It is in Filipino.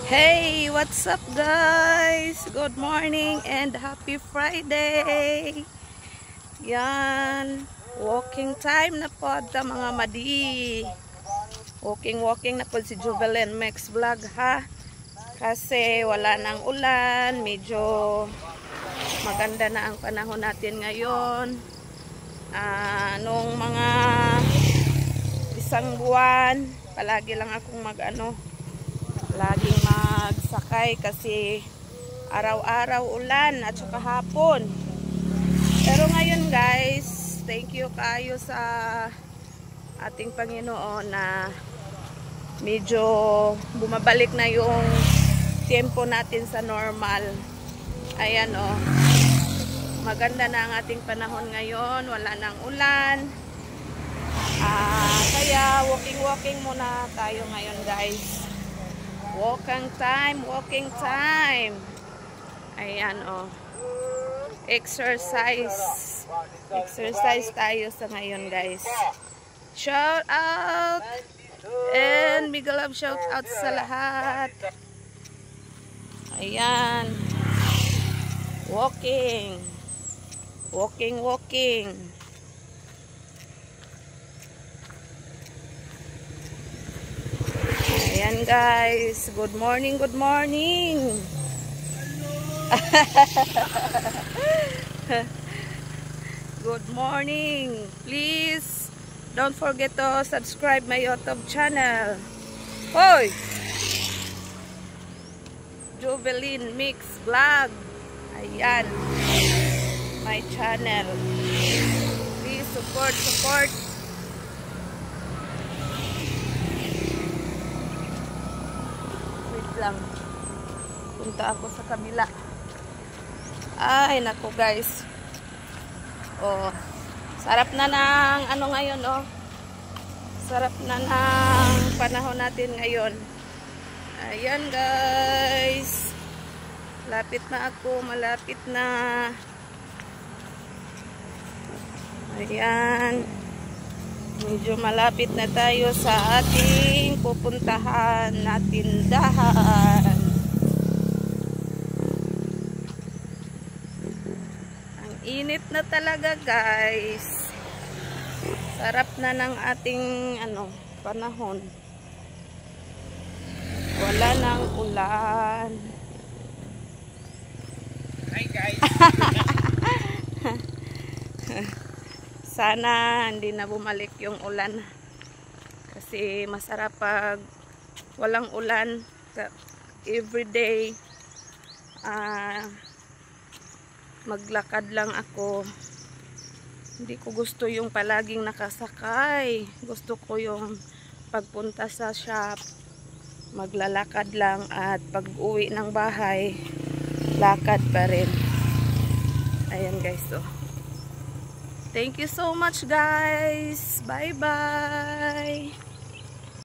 Hey, what's up guys? Good morning and happy Friday. Yan, walking time na po ta mga madi. Walking na po si Juvelin Max Vlog ha. Kasi wala nang ulan, medyo maganda na ang panahon natin ngayon. Nung mga isang buwan, palagi lang akong laging magsakay kasi araw-araw ulan at saka hapon. Pero ngayon guys, thank you kayo sa ating Panginoon na medyo bumabalik na yung tempo natin sa normal. Ayan o, maganda na ang ating panahon ngayon, wala nang ulan. Kaya walking muna tayo ngayon guys. Walking time. Ayan o. Exercise tayo sa ngayon guys. Shout out and big love shout out sa lahat. Ayan. Walking. Ayan guys, good morning. Good morning. Please don't forget to subscribe my YouTube channel. Hoy! Juvelin Max Vlog. Ayan. My channel. Please support. Lang punta ako sa kabila. Ay nako guys, sarap na ng ngayon sarap na ng panahon natin ngayon. Ayan guys, malapit na. Ayan, medyo malapit na tayo sa ating pupuntahan na tindahan. Ang init na talaga guys. Sarap na ng ating panahon. Wala nang ulan. Hi guys. Sana hindi na bumalik yung ulan. Kasi masarap pag walang ulan. Everyday maglakad lang ako. Hindi ko gusto yung palaging nakasakay. Gusto ko yung pagpunta sa shop, maglalakad lang, at pag uwi ng bahay, lakad pa rin. Ayan guys, thank you so much guys. Bye bye.